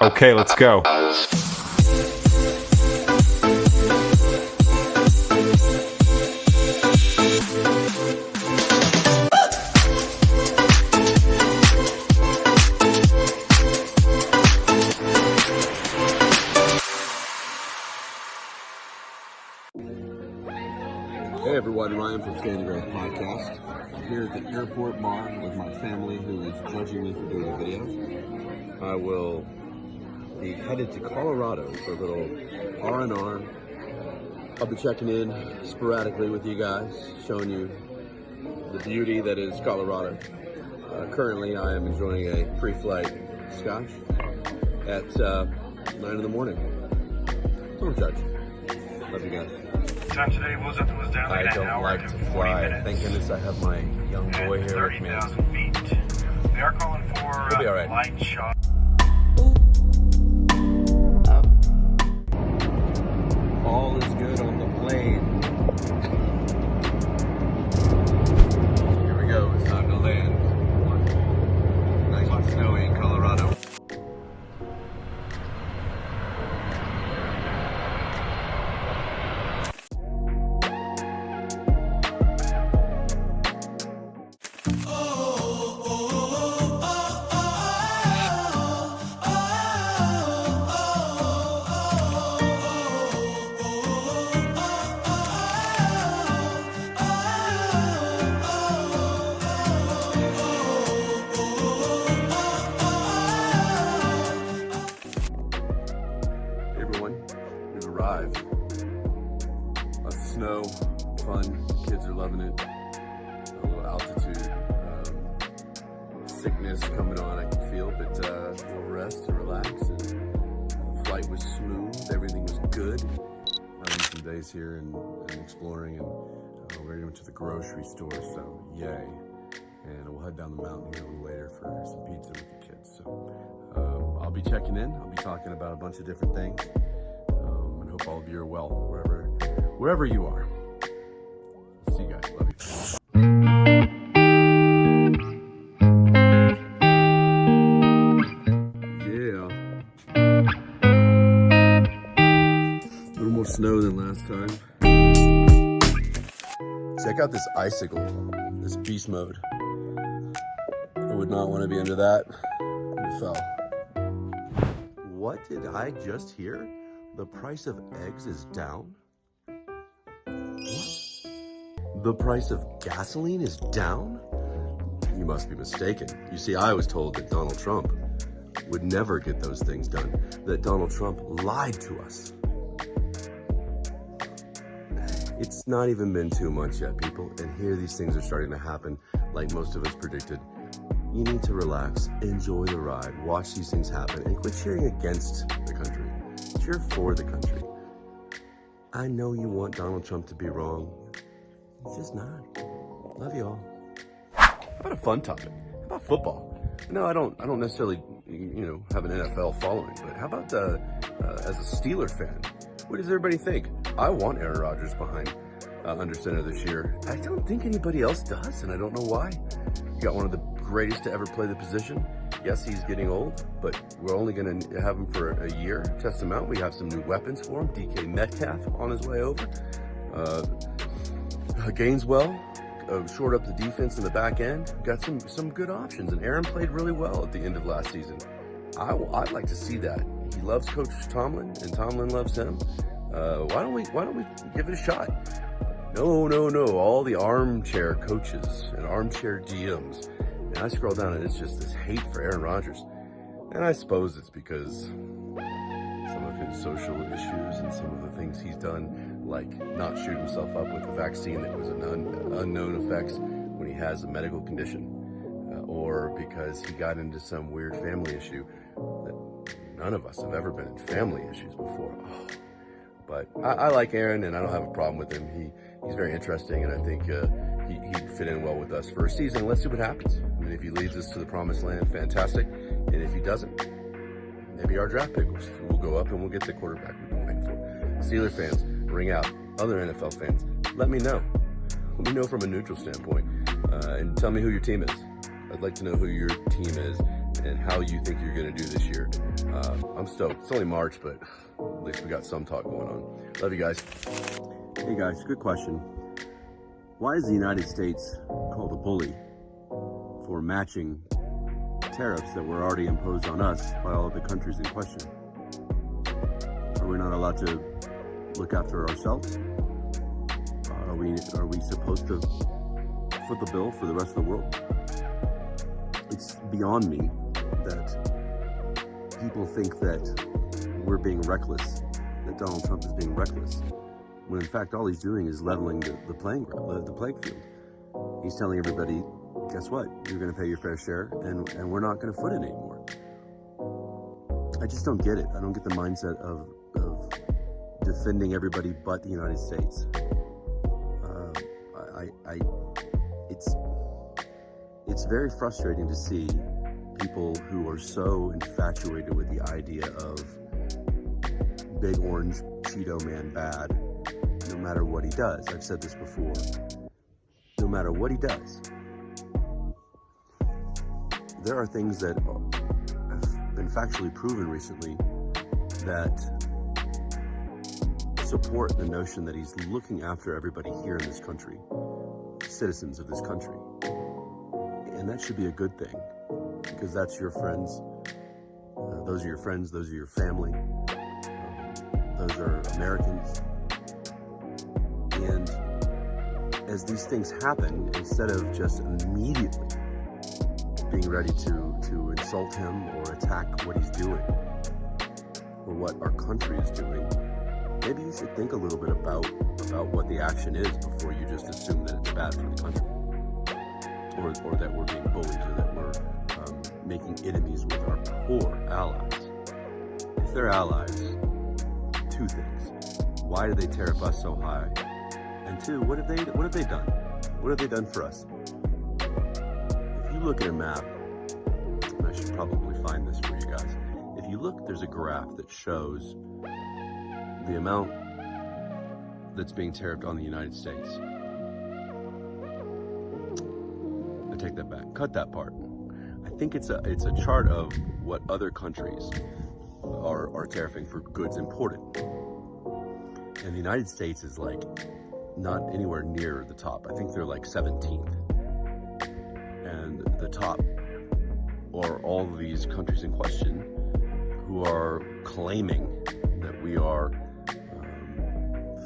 Okay, let's go. Hey everyone, Ryan from Scenic podcast. Here at the airport bar with my family who is judging me for doing a video. I will be headed to Colorado for a little R&R. I'll be checking in sporadically with you guys, showing you the beauty that is Colorado. Currently I am enjoying a pre-flight scotch at 9 in the morning. Don't judge. Love you guys. Time today was down I don't like to fly. Thank goodness I have my young boy here with me. 30,000 feet. They are calling for He'll be all right. light shot. All is good on the plane. Here we go. It's time to land. Nice and snowy in Colorado. We've arrived. Lots of snow, fun, kids are loving it. A little altitude, sickness coming on, I can feel, but we'll rest and relax. And the flight was smooth, everything was good. Some days here and exploring, and we're going to the grocery store, so yay. And we'll head down the mountain here a little later for some pizza with the kids. So I'll be checking in, I'll be talking about a bunch of different things. Hope all of you are well, wherever you are. See you guys. Love you. Yeah. A little more snow than last time. Check out this icicle, this beast mode. I would not want to be under that. It fell. What did I just hear? The price of eggs is down? What? The price of gasoline is down? You must be mistaken. You see, I was told that Donald Trump would never get those things done, that Donald Trump lied to us. It's not even been 2 months yet, people, and here these things are starting to happen like most of us predicted. You need to relax, enjoy the ride, watch these things happen, and quit cheering against the country. Cheer for the country. I know you want Donald Trump to be wrong. He's just not. Love you all. How about a fun topic? How about football? No, I don't necessarily, have an NFL following, but how about as a Steeler fan? What does everybody think? I want Aaron Rodgers behind under center this year. I don't think anybody else does, and I don't know why. You got one of the greatest to ever play the position. Yes, he's getting old, but we're only going to have him for a year, test him out. We have some new weapons for him. DK Metcalf on his way over. Gaineswell shored up the defense in the back end. Got some good options, and Aaron played really well at the end of last season. I'd like to see that. He loves Coach Tomlin, and Tomlin loves him. Why don't we give it a shot? No. All the armchair coaches and armchair GMs. And I scroll down and it's just this hate for Aaron Rodgers. And I suppose it's because some of his social issues and some of the things he's done, like not shoot himself up with a vaccine that was an unknown effects when he has a medical condition, or because he got into some weird family issue that none of us have ever been in family issues before. Oh. But I like Aaron, and I don't have a problem with him. He's very interesting, and I think he'd fit in well with us for a season. Let's see what happens. I mean, if he leads us to the promised land, fantastic. And if he doesn't, maybe our draft pick will go up and we'll get the quarterback we've been waiting for. Steeler fans, ring out. Other NFL fans, let me know. Let me know from a neutral standpoint. And tell me who your team is. I'd like to know who your team is and how you think you're going to do this year. I'm stoked. It's only March, but at least we got some talk going on. Love you guys. Hey guys, good question. Why is the United States called a bully for matching tariffs that were already imposed on us by all of the countries in question? Are we not allowed to look after ourselves? Are we supposed to foot the bill for the rest of the world? It's beyond me that people think that we're being reckless, that Donald Trump is being reckless, when in fact all he's doing is leveling the playing field. He's telling everybody, guess what? You're going to pay your fair share, and we're not going to foot it anymore. I just don't get it. I don't get the mindset of defending everybody but the United States. It's very frustrating to see people who are so infatuated with the idea of big orange Cheeto man bad, no matter what he does. I've said this before. No matter what he does, there are things that have been factually proven recently that support the notion that he's looking after everybody here in this country, citizens of this country. And that should be a good thing, because that's your friends. Those are your friends, those are your family. Those are Americans. And as these things happen, instead of just immediately being ready to insult him or attack what he's doing or what our country is doing, maybe you should think a little bit about what the action is before you just assume that it's bad for the country, or that we're being bullies, or that we're making enemies with our poor allies. If they're allies, two things: why do they tariff us so high? And two, what have they done? What have they done for us? If you look at a map, and I should probably find this for you guys. If you look, there's a graph that shows the amount that's being tariffed on the United States. I take that back. Cut that part. I think it's a chart of what other countries are tariffing for goods imported. And the United States is like not anywhere near the top. I think they're like 17th. And the top are all of these countries in question who are claiming that we are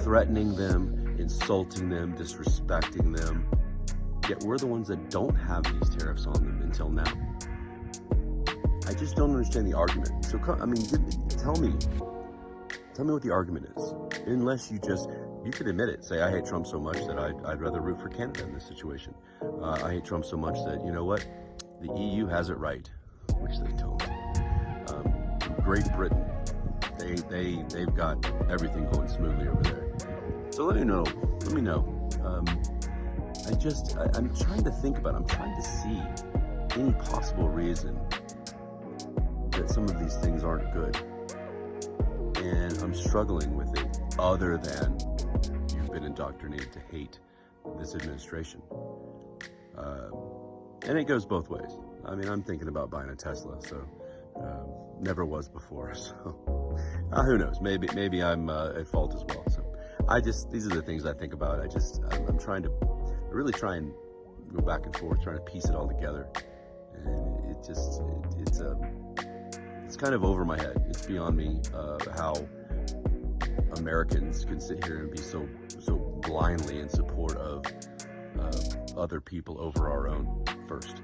threatening them, insulting them, disrespecting them. Yet we're the ones that don't have these tariffs on them until now. I just don't understand the argument. So, I mean, tell me what the argument is. Unless you could admit it. Say, I hate Trump so much that I'd rather root for Canada in this situation. I hate Trump so much that, you know what, the EU has it right, which they don't. Great Britain, they've got everything going smoothly over there. So let me know. I'm trying to think about it. I'm trying to see any possible reason that some of these things aren't good. And I'm struggling with it, other than you've been indoctrinated to hate this administration. And it goes both ways. I mean, I'm thinking about buying a Tesla, so never was before. So who knows? Maybe I'm at fault as well. So these are the things I think about. I'm trying to really try and go back and forth, trying to piece it all together. And it's kind of over my head. It's beyond me how Americans can sit here and be so blindly in support of other people over our own first.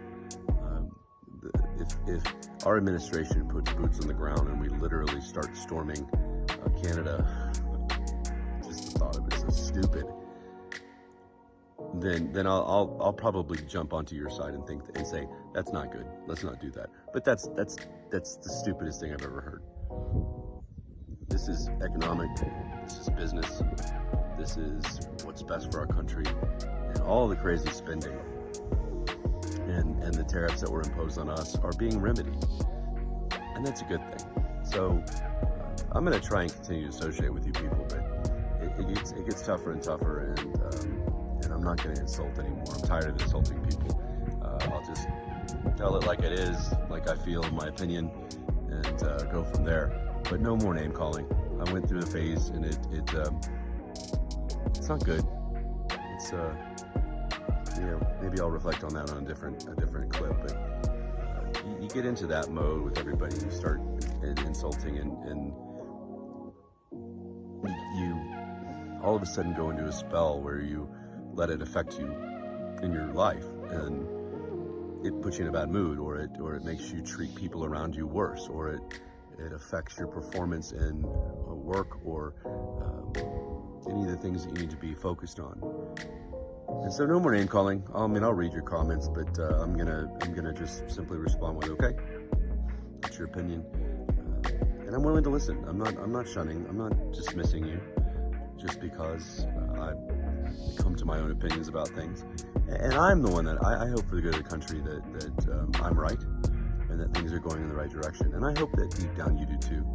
If our administration puts boots on the ground and we literally start storming Canada, just the thought of it is so stupid. Then I'll probably jump onto your side and say that's not good. Let's not do that. But that's the stupidest thing I've ever heard. This is economic. This is business. This is what's best for our country, and all the crazy spending and the tariffs that were imposed on us are being remedied, and that's a good thing. So I'm going to try and continue to associate with you people, but it gets tougher and tougher, and I'm not going to insult anymore. I'm tired of insulting people. I'll just tell it like it is, like I feel, in my opinion, and go from there. But no more name calling. I went through the phase, and it's not good. It's maybe I'll reflect on that on a different clip. But you get into that mode with everybody. You start insulting, and you all of a sudden go into a spell where you let it affect you in your life, and it puts you in a bad mood, or it makes you treat people around you worse, or it affects your performance in work, or any of the things that you need to be focused on. And so no more name calling. I'll read your comments, but I'm gonna just simply respond with, okay, that's your opinion, and I'm willing to listen. I'm not shunning. I'm not dismissing you just because I come to my own opinions about things. And I'm the one that I hope for the good of the country that I'm right, and that things are going in the right direction. And I hope that deep down you do too,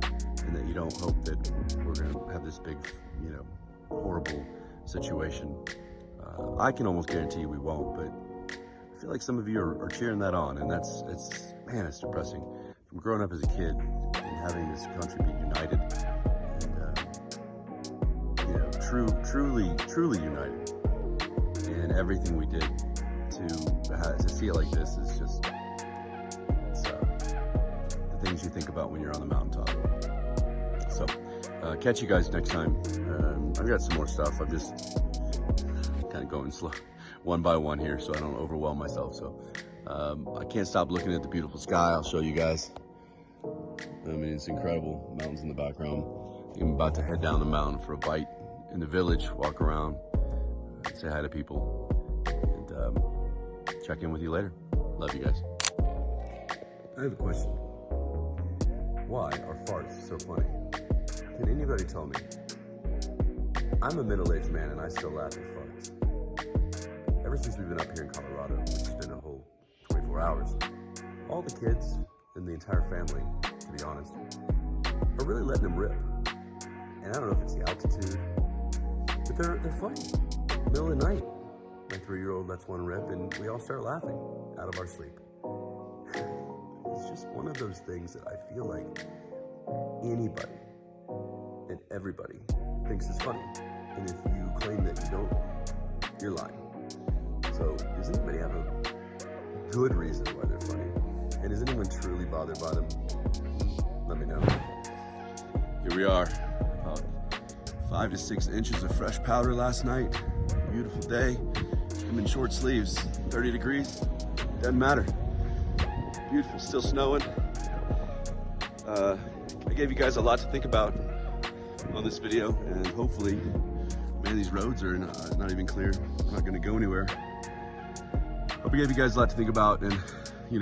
and that you don't hope that we're going to have this big, horrible situation. I can almost guarantee you we won't, but I feel like some of you are cheering that on, and it's depressing. From growing up as a kid and having this country be united, and truly united, and everything we did to see it like this is just the things you think about when you're on the mountaintop. So catch you guys next time. I've got some more stuff. I'm just kind of going slow, one by one here, so I don't overwhelm myself. So I can't stop looking at the beautiful sky. I'll show you guys. It's incredible. Mountains in the background. I'm about to head down the mountain for a bite in the village, walk around, say hi to people, and check in with you later. Love you guys. I have a question. Why are farts so funny? Can anybody tell me? I'm a middle-aged man and I still laugh at farts. Ever since we've been up here in Colorado, which has been a whole 24 hours, all the kids and the entire family, to be honest, are really letting them rip. And I don't know if it's the altitude, but they're funny. Middle of the night, my 3-year-old lets one rip, and we all start laughing out of our sleep. It's just one of those things that I feel like anybody and everybody thinks is funny. And if you claim that you don't, you're lying. So does anybody have a good reason why they're funny? And is anyone truly bothered by them? Let me know. Here we are. 5 to 6 inches of fresh powder last night. Beautiful day. I'm in short sleeves. 30 degrees. Doesn't matter. Beautiful. Still snowing. I gave you guys a lot to think about on this video, and hopefully, man, these roads are not even clear. I'm not going to go anywhere. Hope I gave you guys a lot to think about, and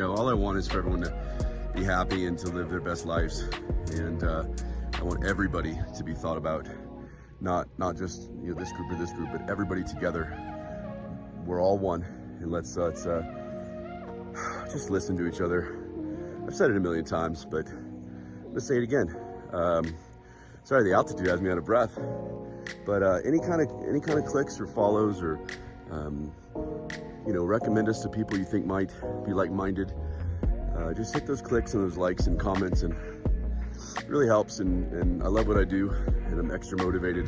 all I want is for everyone to be happy and to live their best lives. And I want everybody to be thought about. Not just this group or this group, but everybody together. We're all one, and let's just listen to each other. I've said it a million times, but let's say it again. Sorry, the altitude has me out of breath. But any kind of clicks or follows, or recommend us to people you think might be like-minded. Just hit those clicks and those likes and comments, and it really helps. And I love what I do, and I'm extra motivated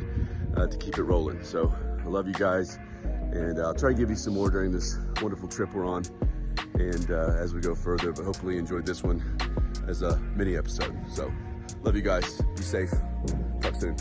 to keep it rolling. So I love you guys, and I'll try to give you some more during this wonderful trip we're on, and as we go further. But hopefully you enjoyed this one as a mini episode. So love you guys. Be safe. Talk soon.